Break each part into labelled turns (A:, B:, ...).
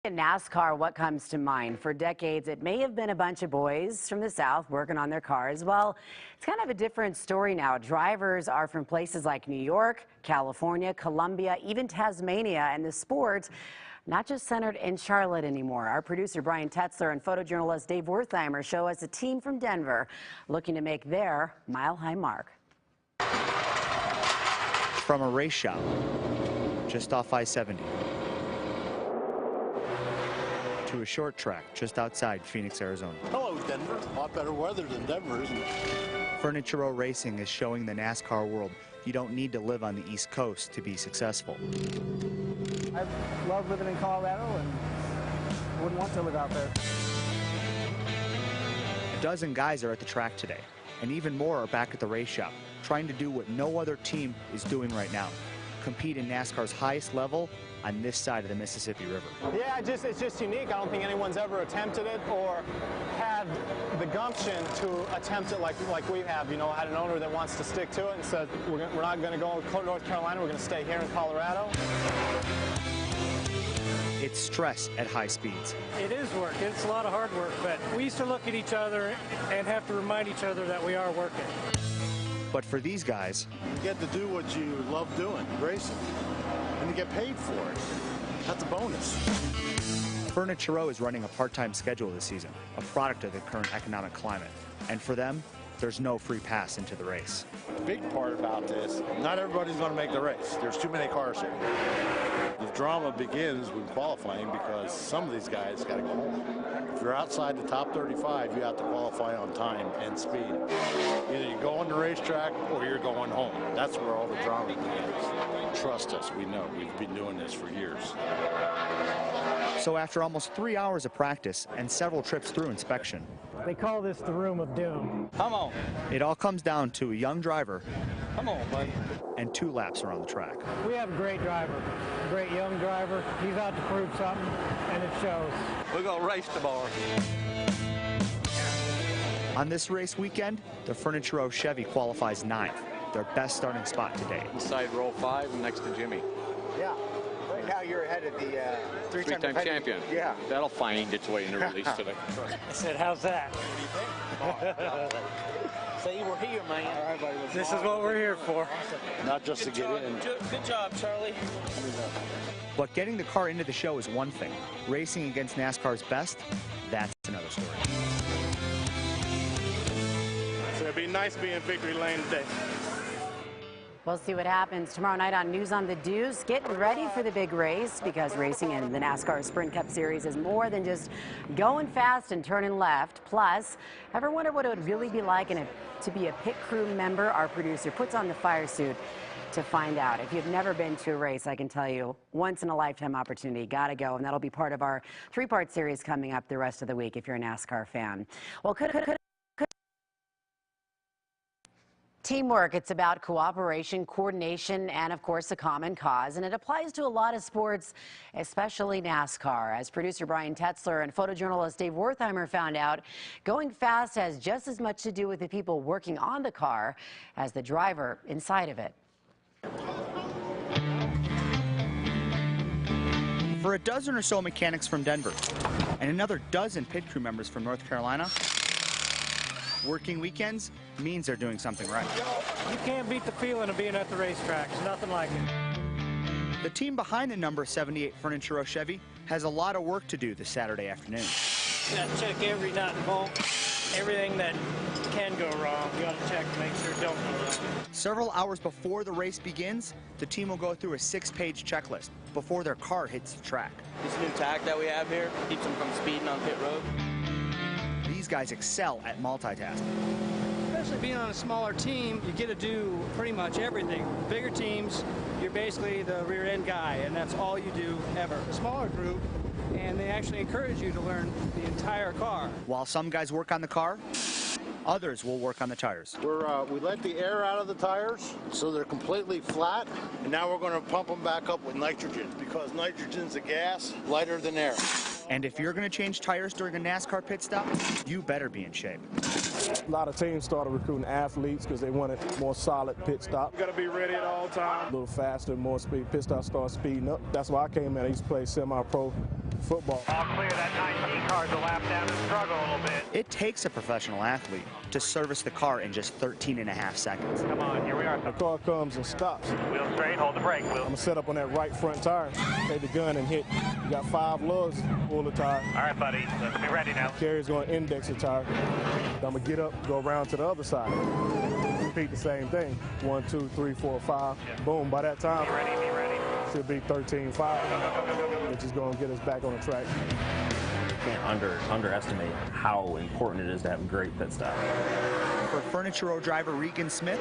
A: In NASCAR, what comes to mind? For decades, it may have been a bunch of boys from the South working on their cars. Well, it's kind of a different story now. Drivers are from places like New York, California, Colombia, even Tasmania, and the sport not just centered in Charlotte anymore. Our producer Brian Tetzler and photojournalist Dave Wertheimer show us a team from Denver looking to make their mile-high mark.
B: From a race shop just off I-70 to a short track just outside Phoenix, Arizona.
C: Hello, Denver. A lot better weather than Denver, isn't it?
B: Furniture Row Racing is showing the NASCAR world you don't need to live on the East Coast to be successful.
D: I love living in Colorado and wouldn't want to live out there.
B: A dozen guys are at the track today, and even more are back at the race shop, trying to do what no other team is doing right now: compete in NASCAR's highest level on this side of the Mississippi River.
E: Yeah, it's just unique. I don't think anyone's ever attempted it or had the gumption to attempt it like we have. You know, had an owner that wants to stick to it and said, we're not going to go to North Carolina, we're going to stay here in Colorado.
B: It's stress at high speeds.
F: It is work. It's a lot of hard work, but we used to look at each other and have to remind each other that we are working.
B: But for these guys,
C: You get to do what you love doing, racing, and you get paid for it. That's a bonus.
B: Furniture Row is running a part-time schedule this season, a product of the current economic climate. And for them, there's no free pass into the race.
C: The big part about this, not everybody's going to make the race. There's too many cars here. The drama begins with qualifying because some of these guys got to go home. If you're outside the top 35, you have to qualify on time and speed. Either you go on the racetrack or you're going home. That's where all the drama begins. Trust us, we know. We've been doing this for years.
B: So after almost 3 hours of practice and several trips through inspection,
F: They call this the room of doom.
E: Come on.
B: it all comes down to a young driver
E: Come on, buddy.
B: and 2 laps around the track.
F: We have a great driver, a great young driver. He's out to prove something, and it shows.
E: We're going to race tomorrow.
B: On this race weekend, the Furniture Row Chevy qualifies 9th, their best starting spot to date.
G: Inside row 5 next to Jimmy.
H: Yeah. Right now you're ahead of the
G: Three-time champion.
H: Yeah.
G: That'll find its way in the release today.
F: I said, how's that?
H: Say we're here, man. All right, buddy.
F: This is what we're here for.
C: Not just to get in.
H: Good job, Charlie.
B: But getting the car into the show is one thing. Racing against NASCAR's best, that's another story.
E: So it'd be nice being in victory lane today.
A: We'll see what happens tomorrow night on News on the Deuce. Getting ready for the big race because racing in the NASCAR Sprint Cup Series is more than just going fast and turning left. Plus, ever wonder what it would really be like to be a pit crew member? Our producer puts on the fire suit to find out. If you've never been to a race, I can tell you, once in a lifetime opportunity. Gotta go, and that'll be part of our 3-part series coming up the rest of the week if you're a NASCAR fan. Well, teamwork, it's about cooperation, coordination, and of course a common cause, and it applies to a lot of sports, especially NASCAR. As producer Brian Tetzler and photojournalist Dave Wertheimer found out, going fast has just as much to do with the people working on the car as the driver inside of it.
B: For a dozen or so mechanics from Denver and another dozen pit crew members from North Carolina, working weekends means they're doing something right.
F: You can't beat the feeling of being at the racetrack. There's nothing like it.
B: The team behind the number 78 Furniture Row Chevy has a lot of work to do this Saturday afternoon.
F: You got to check every nut and bolt, everything that can go wrong. You got to check to make sure it don't go wrong.
B: Several hours before the race begins, the team will go through a 6-page checklist before their car hits the track.
I: This new tag that we have here keeps them from speeding on pit road.
B: These guys excel at multitasking.
D: Especially being on a smaller team, you get to do pretty much everything. Bigger teams, you're basically the rear end guy, and that's all you do ever. A smaller group, and they actually encourage you to learn the entire car.
B: While some guys work on the car, others will work on the tires.
C: We let the air out of the tires so they're completely flat, and now we're going to pump them back up with nitrogen because nitrogen's a gas lighter than air.
B: And if you're going to change tires during a NASCAR pit stop, you better be in shape.
D: A lot of teams started recruiting athletes because they wanted more solid pit stop.
E: Got to be ready at all times.
D: A little faster, more speed. Pit stop started speeding up. That's why I came in. I used to play semi-pro
E: football.
J: All clear. That 19 car's a lap down and struggle a little bit.
B: It takes a professional athlete to service the car in just 13.5 seconds.
J: Come on, here we are.
E: The car comes and stops.
J: Wheel straight, hold the brake.
E: I'm going to set up on that right front tire, take the gun and hit. You got 5 lugs, pull the tire.
J: All right, buddy. Let's be ready now.
E: Carrier's going to index the tire. I'm going to get up, go around to the other side. Repeat the same thing. 1, 2, 3, 4, 5. Yeah. Boom. By that time,
J: be ready.
E: Should be 13.5, which is going to get us back on the track.
K: Can't underestimate how important it is to have great pit stop.
B: For Furniture Row driver Regan Smith,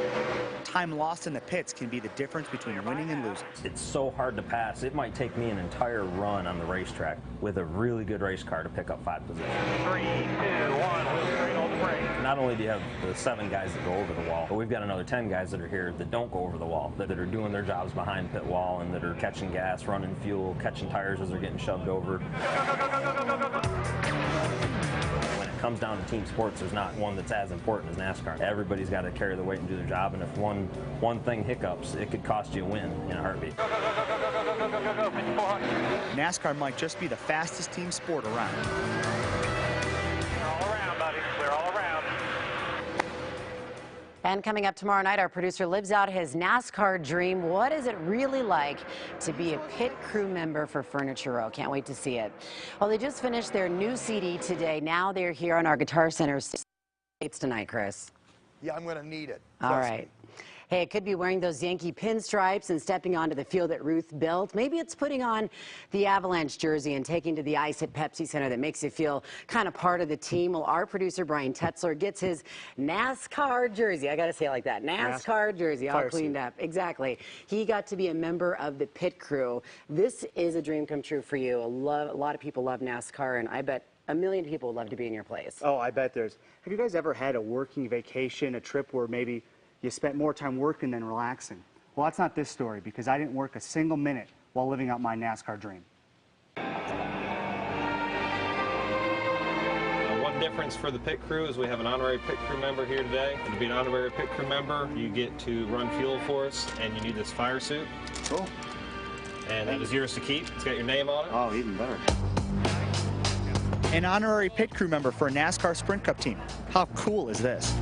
B: time lost in the pits can be the difference between winning and losing.
K: It's so hard to pass. It might take me an entire run on the racetrack with a really good race car to pick up 5 positions.
J: 3, 2, 1, wheel straight, hold the brake.
K: Not only do you have the 7 guys that go over the wall, but we've got another 10 guys that are here that don't go over the wall, that are doing their jobs behind pit wall and that are catching gas, running fuel, catching tires as they're getting shoved over. When it comes down to team sports, there's not one that's as important as NASCAR. Everybody's got to carry the weight and do their job, and if one thing hiccups, it could cost you a win in a heartbeat.
B: NASCAR might just be the fastest team sport around.
J: We're all around, buddy. We're all around.
A: And coming up tomorrow night, our producer lives out his NASCAR dream. What is it really like to be a pit crew member for Furniture Row? Can't wait to see it. Well, they just finished their new CD today. Now they're here on our Guitar Center states tonight, Chris.
L: Yeah, I'm going to need it.
A: All right. Hey, it could be wearing those Yankee pinstripes and stepping onto the field that Ruth built. Maybe it's putting on the Avalanche jersey and taking to the ice at Pepsi Center that makes you feel kind of part of the team. Well, our producer, Brian Tetzler, gets his NASCAR jersey. I got to say it like that. NASCAR jersey, all cleaned up. Exactly. He got to be a member of the pit crew. This is a dream come true for you. A lot of people love NASCAR, and I bet a million people would love to be in your place.
B: Oh, I bet there's. Have you guys ever had a working vacation, a trip where maybe you spent more time working than relaxing? Well, that's not this story, because I didn't work a single minute while living out my NASCAR dream.
M: One difference for the pit crew is we have an honorary pit crew member here today. And to be an honorary pit crew member, you get to run fuel for us, and you need this fire suit.
B: Cool.
M: And that is yours to keep. It's got your name on it.
B: Oh, even better. An honorary pit crew member for a NASCAR Sprint Cup team. How cool is this?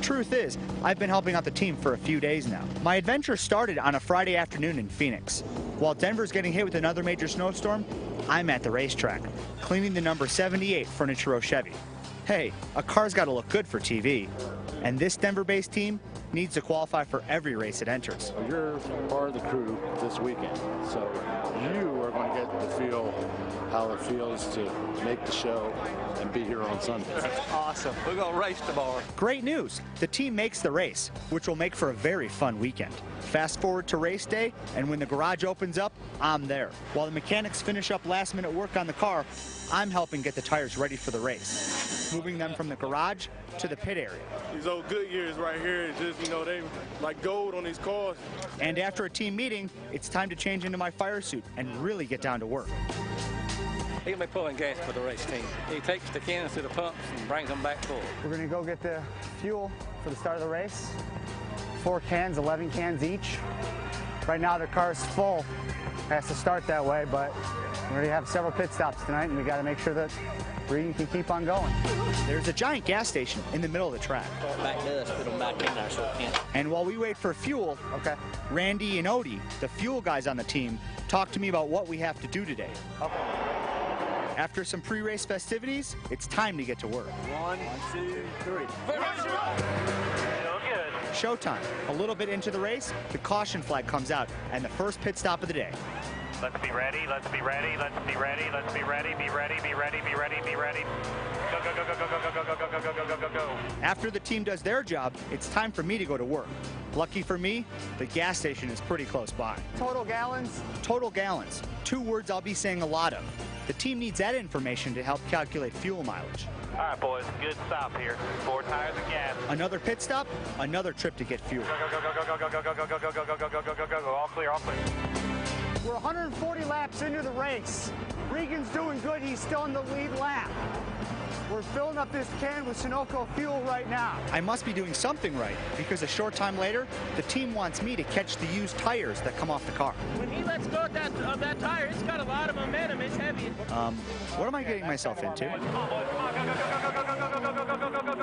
B: Truth is, I've been helping out the team for a few days now. My adventure started on a Friday afternoon in Phoenix. While Denver's getting hit with another major snowstorm, I'm at the racetrack, cleaning the number 78 Furniture Row Chevy. Hey, a car's got to look good for TV. And this Denver-based team needs to qualify for every race it enters.
C: You're part of the crew this weekend, so you are going to get to feel how it feels to make the show and be here on Sunday.
H: That's awesome. We're going to race tomorrow.
B: Great news. The team makes the race, which will make for a very fun weekend. Fast forward to race day, and when the garage opens up, I'm there. While the mechanics finish up last-minute work on the car, I'm helping get the tires ready for the race, moving them from the garage to the pit area.
N: These old Goodyears right here, just, you know, they like gold on these cars.
B: And after a team meeting, it's time to change into my fire suit and really get down to work.
O: He'll be pulling gas for the race team. He takes the cans to the pumps and brings them back full.
P: We're going to go get the fuel for the start of the race. 4 cans, 11 cans each. Right now the car's full. Has to start that way, but we already have several pit stops tonight, and we got to make sure that Regan can keep on going.
B: There's a giant gas station in the middle of the track.
I: Back to us, put them back in there so it can't.
B: And while we wait for fuel, Randy and Odie, the fuel guys on the team, talk to me about what we have to do today. After some pre-race festivities, it's time to get to work.
J: 1, 2, 3.
B: Showtime. A little bit into the race, the caution flag comes out, and the first pit stop of the day.
J: Let's be ready, let's be ready, let's be ready, let's be ready, be ready, be ready, be ready, be ready. Go, go, go, go, go, go, go, go, go, go, go, go, go, go.
B: After the team does their job, it's time for me to go to work. Lucky for me, the gas station is pretty close by.
P: Total gallons?
B: Total gallons. 2 words I'll be saying a lot of. The team needs that information to help calculate fuel mileage.
J: All right, boys, good stop here. 4 tires of gas.
B: Another pit stop, another trip to get fuel.
J: Go, go, go, go, go, go, go, go, go, go, go, go, go, go, go, go, go, go. All clear, all clear.
P: We're 140 laps into the race. Regan's doing good. He's still in the lead lap. We're filling up this can with Sunoco fuel right now.
B: I must be doing something right, because a short time later, the team wants me to catch the used tires that come off the car.
F: When he lets go of that tire, it's got a lot of momentum. It's heavy.
B: What am I getting myself into?
J: Come on, boys. Come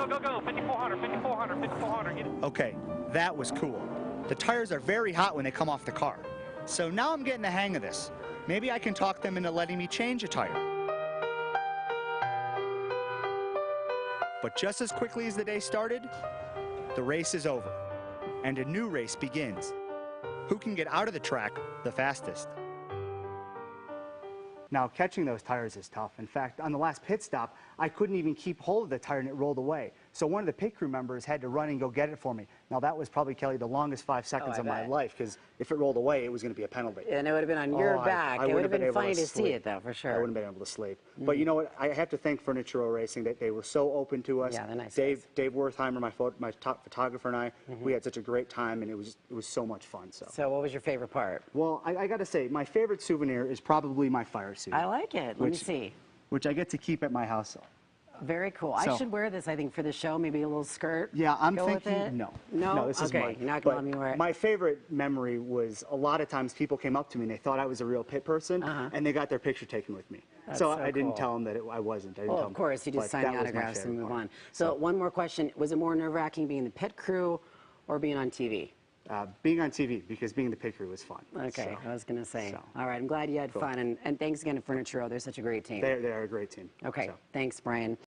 J: on, go. 5400, 5400, 5400.
B: Okay, that was cool. The tires are very hot when they come off the car. So now I'm getting the hang of this. Maybe I can talk them into letting me change a tire. But just as quickly as the day started, the race is over, and a new race begins. Who can get out of the track the fastest?
P: Now, catching those tires is tough. In fact, on the last pit stop, I couldn't even keep hold of the tire and it rolled away. So one of the pit crew members had to run and go get it for me. Now, that was probably, Kelly, the longest 5 seconds of my life, because if it rolled away, it was going to be a penalty.
A: And it would have been on your back. It would have been funny to see it, though, for sure.
P: I wouldn't have been able to sleep. But you know what? I have to thank Furniture Row Racing. They were so open to us.
A: Yeah, they're nice
P: Dave Wertheimer, my top photographer, and I, we had such a great time, and it was so much fun. So
A: what was your favorite part?
P: Well, I got to say, my favorite souvenir is probably my fire suit.
A: I like it. Let me see.
P: Which I get to keep at my house.
A: Very cool.
P: So,
A: I should wear this, I think, for the show. Maybe a little skirt.
P: Yeah, I'm
A: Go
P: thinking,
A: with it?
P: no.
A: No?
P: This is
A: okay,
P: mine.
A: you're not going to let me wear it.
P: My favorite memory was a lot of times people came up to me and they thought I was a real pit person, and they got their picture taken with me. So I didn't tell them that I wasn't.
A: Well, of course, you just sign the autographs and move on. So one more question. Was it more nerve-wracking being the pit crew or being on TV?
P: Being on TV, because being the pit crew was fun.
A: Okay, I was going to say. All right, I'm glad you had fun. And thanks again to Furniture Row. They're such a great team.
P: They are a great team.
A: Okay, thanks, Brian.